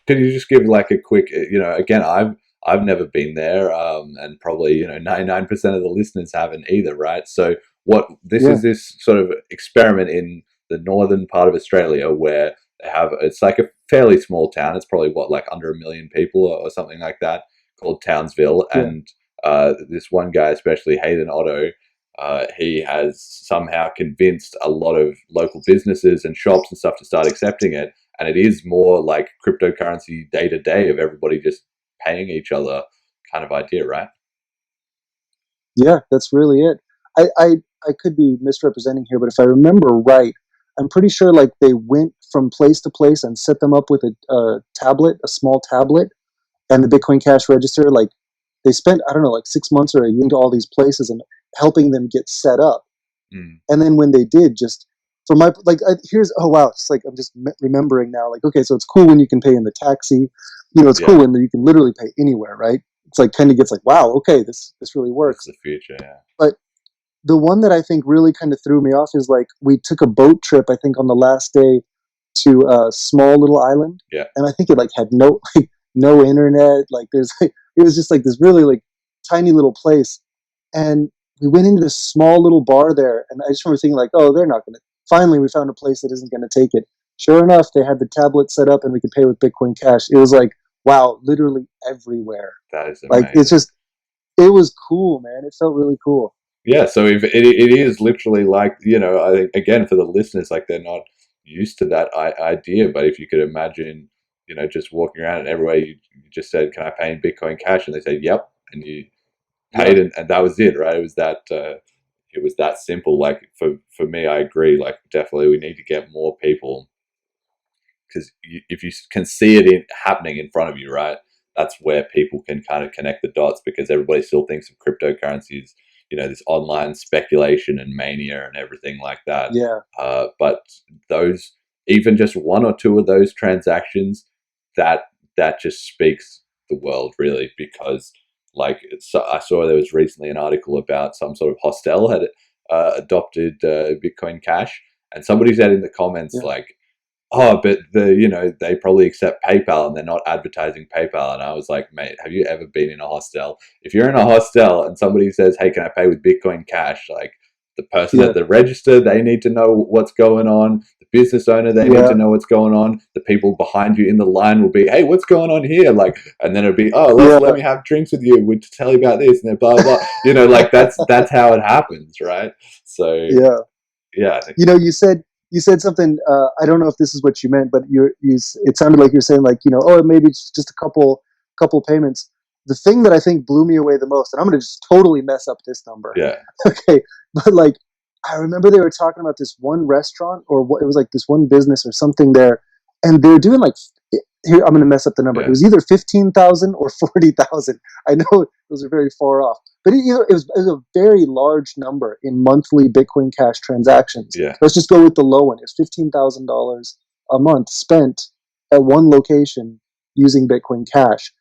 Could you just give like a quick, again, I've never been there, and probably 99% of the listeners haven't either, right? So what this Yeah, is this sort of experiment in the northern part of Australia where they have it's like a fairly small town. It's probably what like under 1 million people or something like that, called Townsville, yeah. and this one guy, especially Hayden Otto. He has somehow convinced a lot of local businesses and shops and stuff to start accepting it, and it is more like cryptocurrency day to day of everybody just paying each other kind of idea, right? Yeah, that's really it. I could be misrepresenting here, but if I remember right, I'm pretty sure like they went from place to place and set them up with a tablet, a small tablet, and the Bitcoin Cash register. Like they spent, I don't know, like 6 months or a year to all these places and helping them get set up. Mm, And then when they did, just for my like, here's oh wow, it's like I'm just remembering now. Like okay, so it's cool when you can pay in the taxi. It's cool yeah, when you can literally pay anywhere, right? It's like kind of gets like wow, okay, this really this is works. the future. Yeah, But the one that I think really kind of threw me off is like we took a boat trip. I think on the last day to a small little island, yeah, and I think it like had no like no internet. Like there's like, it was just like this really like tiny little place, and we went into this small little bar there, and I just remember thinking like, oh, they're not gonna. Finally, we found a place that isn't gonna take it. Sure enough, they had the tablet set up, and we could pay with Bitcoin Cash. It was like wow, literally everywhere. that is Like it's amazing. just it was cool, man. It felt really cool. Yeah, so if it is literally like I think again for the listeners, like they're not used to that idea, but if you could imagine, just walking around and everywhere you just said, "Can I pay in Bitcoin Cash?" and they said, "Yep," and you Yeah, paid, and that was it, right? It was that simple. Like for me, I agree. Like definitely, we need to get more people because if you can see it happening in front of you, right? That's where people can kind of connect the dots because everybody still thinks of cryptocurrencies, this online speculation and mania and everything like that. yeah, But those, even just one or two of those transactions, that that just speaks the world really because like I saw there was recently an article about some sort of hostel had adopted Bitcoin Cash, and somebody said in the comments yeah. like, oh, but they probably accept PayPal and they're not advertising PayPal. And I was like, mate, have you ever been in a hostel? If you're in a hostel and somebody says, hey, can I pay with Bitcoin Cash? Like the person Yeah, at the register, they need to know what's going on. The business owner, they need yeah, to know what's going on. The people behind you in the line will be, hey, what's going on here? Like, and then it'll be, oh, let yeah, me have drinks with you. We'd tell you about this and then blah blah. Like that's how it happens, right? So yeah. yeah, I think You said something. I don't know if this is what you meant, but it sounded like you're saying like oh maybe it's just a couple payments. The thing that I think blew me away the most, and I'm going to just totally mess up this number, yeah, okay? But like I remember they were talking about this one restaurant or what it was like this one business or something there, and they're doing like here I'm going to mess up the number. It yeah, was either 15,000 or 40,000. I know those are very far off, but it was a very large number in monthly Bitcoin Cash transactions. yeah, Let's just go with the low one. It's $15,000 a month spent at one location using Bitcoin Cash.